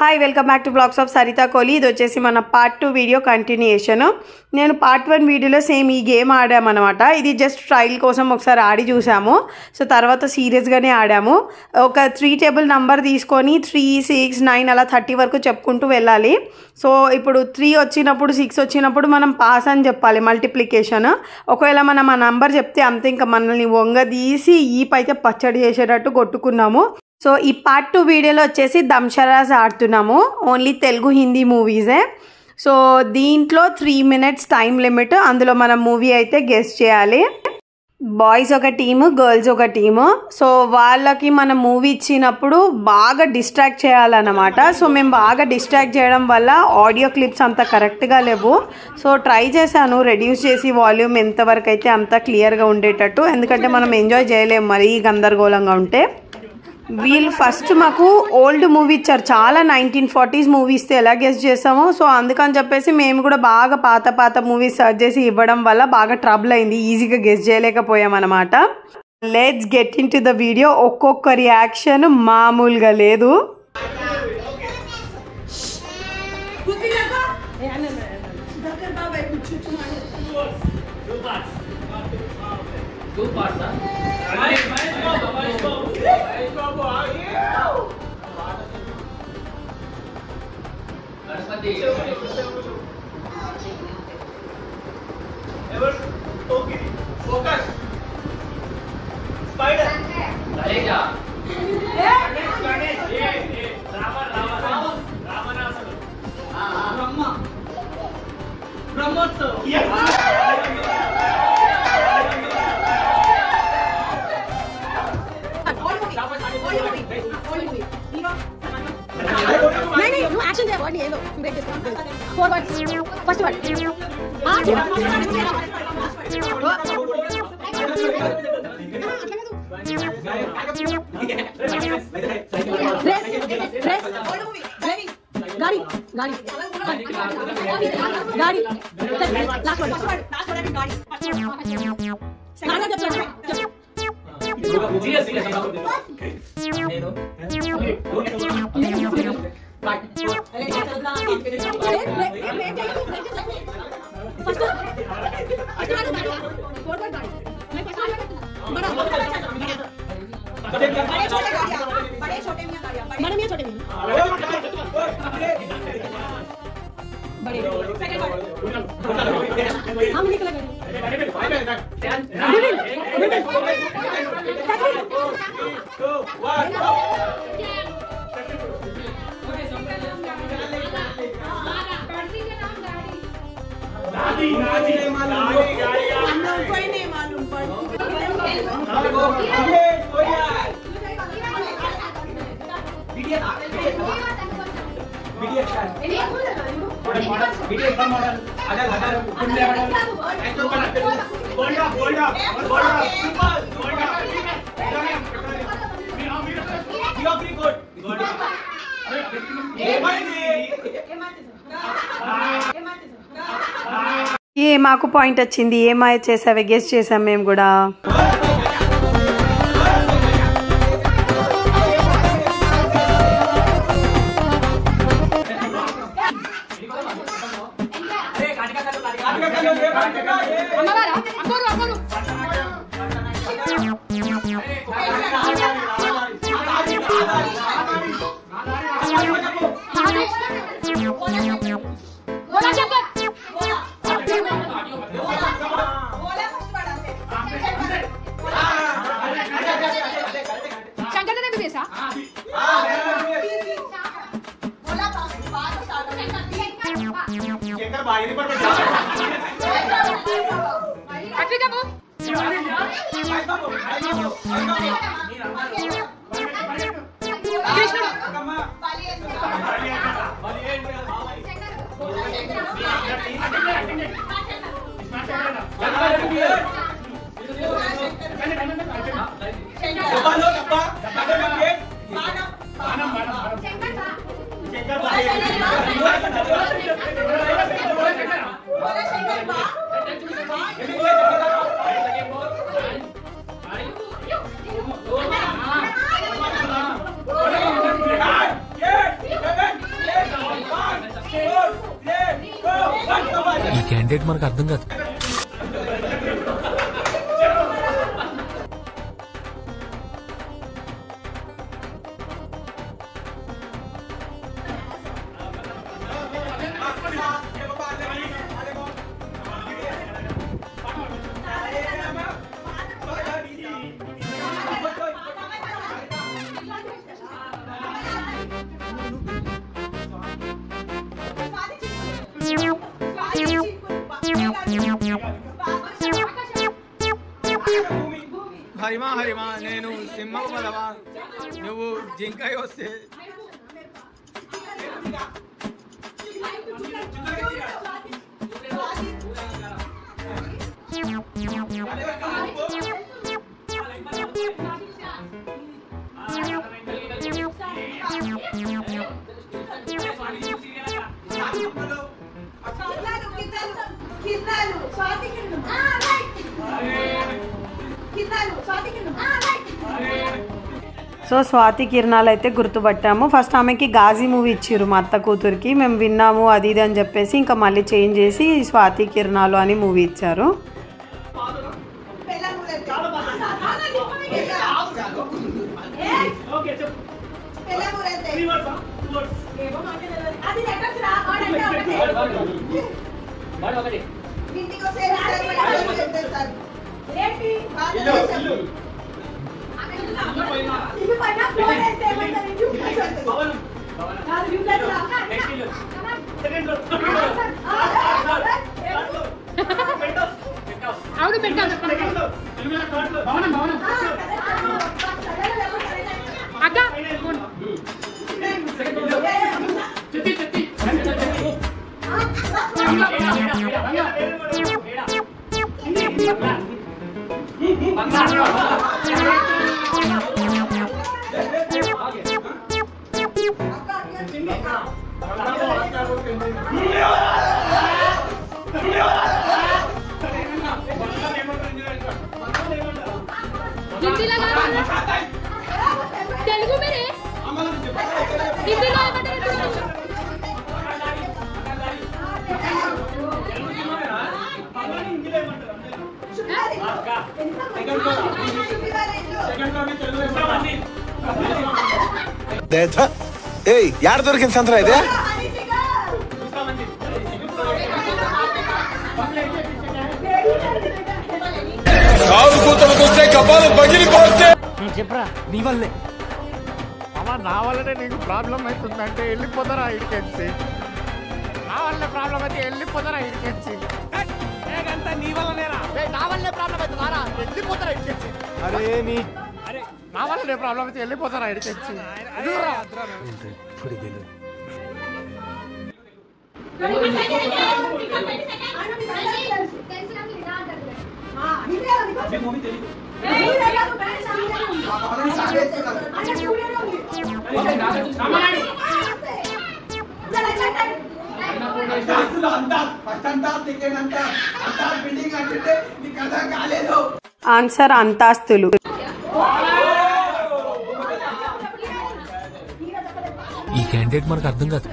Hi welcome back to blogs of Saritha Kohli. ఇది వచ్చేసి మన పార్ట్ 2 వీడియో కంటిన్యూయేషన్. నేను పార్ట్ 1 వీడియోలో సేమ్ ఈ గేమ్ ఆడామన్నమాట. ఇది జస్ట్ ట్రయల్ కోసం ఒకసారి ఆడి చూసాము. సో తర్వాత సీరియస్గానే ఆడాము. ఒక 3 టేబుల్ నెంబర్ తీసుకొని 3, 6, 9 అలా 30 వరకు చెప్పుకుంటూ వెళ్ళాలి. సో ఇప్పుడు 3 వచ్చినప్పుడు 6 వచ్చినప్పుడు మనం పాస్ అని చెప్పాలి మల్టిప్లికేషన్. ఒకవేళ మనం ఆ నెంబర్ చెప్తే అంతే, ఇంకా మనల్ని వంగదీసి ఈపైతే పచ్చడి చేసేటట్టు కొట్టుకున్నాము. సో ఈ పార్ట్ 2 వీడియోలో వచ్చేసి దమ్షరాజ్ ఆడుతున్నాము. ఓన్లీ తెలుగు హిందీ మూవీసే. సో దీంట్లో 3 minutes టైం లిమిట్. అందులో మనం మూవీ అయితే గెస్ చేయాలి. బాయ్స్ ఒక టీము, గర్ల్స్ ఒక టీము. సో వాళ్ళకి మనం మూవీ ఇచ్చినప్పుడు బాగా డిస్ట్రాక్ట్ చేయాలన్నమాట. సో మేము బాగా డిస్ట్రాక్ట్ చేయడం వల్ల ఆడియో క్లిప్స్ అంత కరెక్ట్గా లేవు. సో ట్రై చేశాను రెడ్యూస్ చేసి వాల్యూమ్ ఎంతవరకు అయితే అంత క్లియర్గా ఉండేటట్టు, ఎందుకంటే మనం ఎంజాయ్ చేయలేము మరీ గందరగోళంగా ఉంటే. వీళ్ళు ఫస్ట్ మాకు ఓల్డ్ మూవీ ఇచ్చారు, చాలా 1940s మూవీ ఇస్తే ఎలా గెస్ చేస్తాము. సో అందుకని చెప్పేసి మేము కూడా బాగా పాత మూవీస్ సర్చ్ చేసి ఇవ్వడం వల్ల బాగా ట్రబుల్ అయింది, ఈజీగా గెస్ చేయలేకపోయాం అనమాట. Let's get in to the video. ఒక్కొక్క రియాక్షన్ మామూలుగా లేదు. Okay. Focus. Spider. Ganesh. Ramanasadu. Brahma. Brahmotsav. Yes. नहीं नो एक्शन दे वर्ड ये लो break this forward first word हां गाड़ी गाड़ी गाड़ी लास्ट वर्ड गाड़ी हम निकल गए ఏ మాకు పాయింట్ వచ్చింది. ఏమాయ చేసావే గెస్ చేసాం మేము కూడా. ఈ క్యాండిడేట్ మనకు అర్థం కాదు. హరిమా హరిమా నేను సింహం బలవా నువ్వు జింకాయ వస్తే సో స్వాతి కిరణాలు అయితే గుర్తుపట్టాము. ఫస్ట్ ఆమెకి గాజీ మూవీ ఇచ్చిర్రు మా అత్త కూతురికి, మేము విన్నాము అది ఇది అని చెప్పేసి ఇంకా మళ్ళీ చేంజ్ చేసి స్వాతి కిరణాలు అని మూవీ ఇచ్చారు. అవును పెట్టాను అక్క తెలుగు మీరే యాడ దొరికింది సంతరా ఇదే? చెప్పరా నీ వల్లే అమ్మా, నా వల్లనే నీకు ప్రాబ్లం అవుతుందంటే వెళ్ళిపోతారా ఇడికెచ్చి, నా వల్లే ప్రాబ్లం అయితే వెళ్ళిపోతారా ఇడికెచ్చి, నీ వల్లనేరా నా వల్లే ప్రాబ్లం అవుతుందారా వెళ్ళిపోతారా ఇడికెచ్చి, అరే నీ అరే నా వల్లనే ప్రాబ్లం అయితే వెళ్ళిపోతారా ఇడికెచ్చి. ఆన్సర్ అంతాస్తులు. ఈ క్యాండిడేట్ మనకు అర్థం కాదు.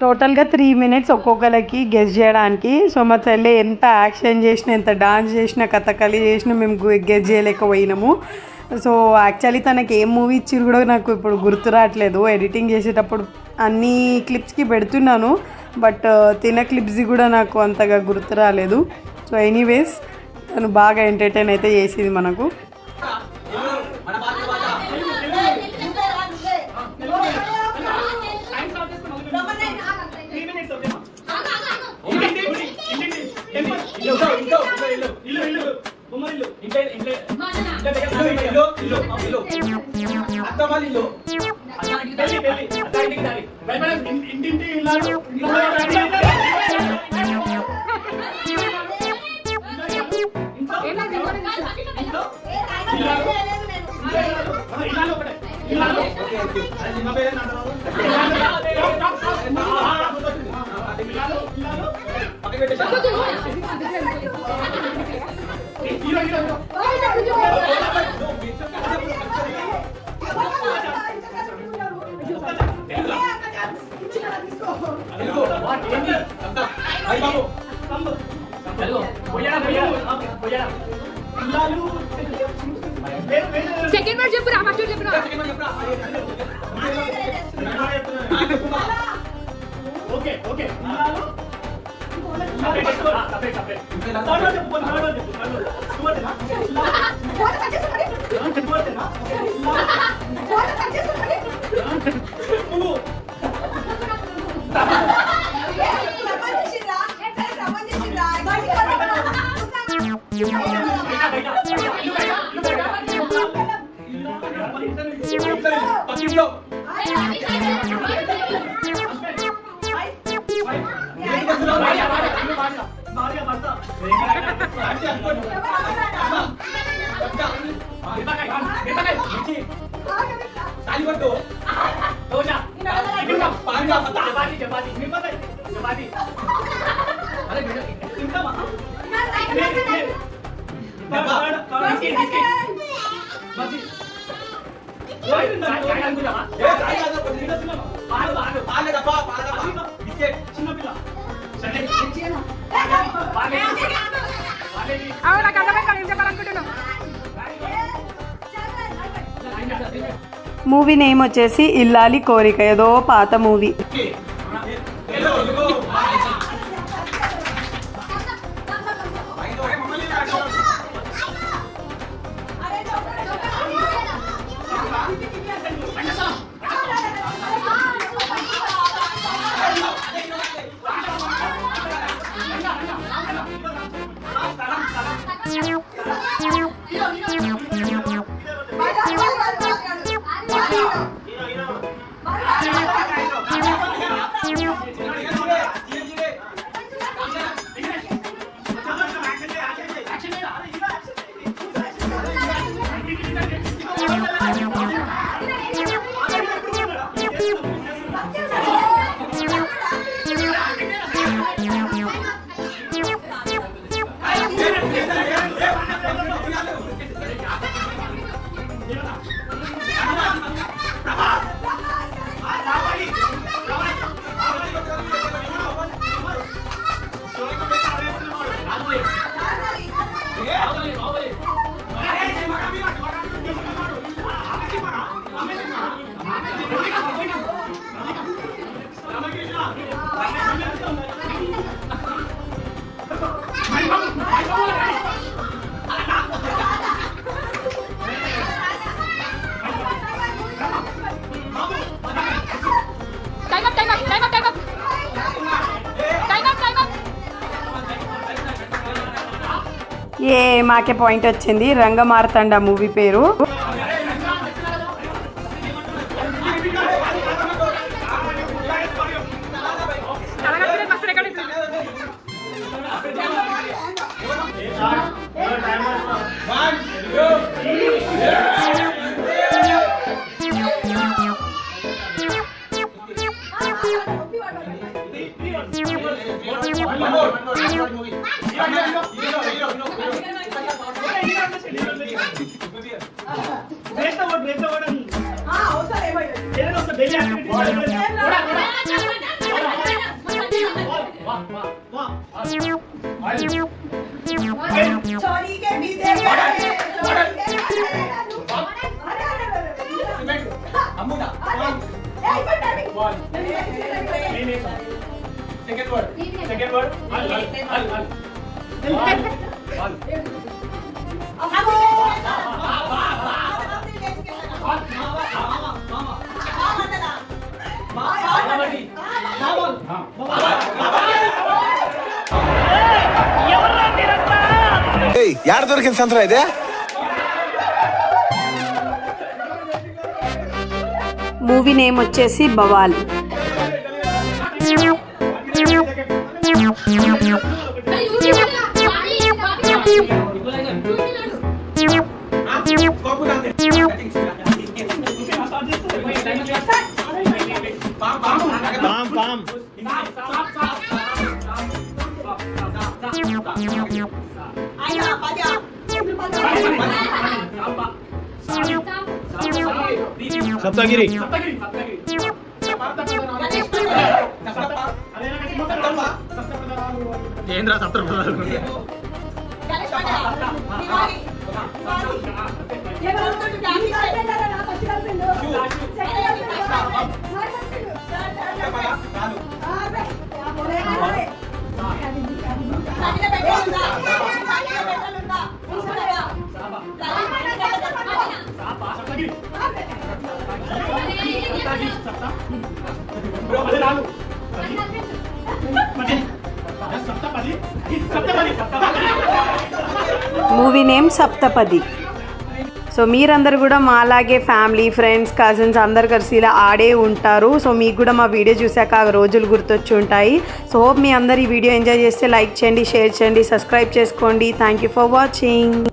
టోటల్గా 3 minutes ఒక్కొక్కరికి గెస్ చేయడానికి. సో మా చెల్లి ఎంత యాక్షన్ చేసినా, ఎంత డాన్స్ చేసినా, కథకళి చేసినా మేము గెస్ చేయలేకపోయినాము. సో యాక్చువల్లీ తనకి ఏం మూవీ ఇచ్చిరు కూడా నాకు ఇప్పుడు గుర్తు రావట్లేదు. ఎడిటింగ్ చేసేటప్పుడు అన్ని క్లిప్స్కి పెడుతున్నాను, బట్ తిన క్లిప్స్ కూడా నాకు అంతగా గుర్తు రాలేదు. సో ఎనీవేస్ తను బాగా ఎంటర్టైన్ అయితే చేసింది మనకు. సెకండ్ వర్డ్ చెప్పు రా, ఫస్ట్ వర్డ్ చెప్పు రా. ఓకే ఓకే మూవీ నేమ్ వచ్చేసి ఇల్లాలి కోరిక, ఏదో పాత మూవీ. ఏ మాకే పాయింట్ వచ్చింది. రంగమార్తాండ మూవీ పేరు. Daily activity Second word. ఏయ్ యాడ దొరికింది సంతరా ఇదే? మూవీ నేమ్ వచ్చేసి బవాల్. సప్తగిరి ఏంద్రా సప్తపదాలు మూవీ నేమ్ సప్తపది. సో మీరందరూ కూడా మాలాగే ఫ్యామిలీ ఫ్రెండ్స్ కజిన్స్ అందరు కలిసి ఇలా ఆడే ఉంటారు. సో మీకు కూడా మా వీడియో చూసాక ఆ రోజులు గుర్తొచ్చి ఉంటాయి. సో హోప్ మీ అందరు ఈ వీడియో ఎంజాయ్ చేస్తే లైక్ చేయండి, షేర్ చేయండి, సబ్స్క్రైబ్ చేసుకోండి. Thank you for watching.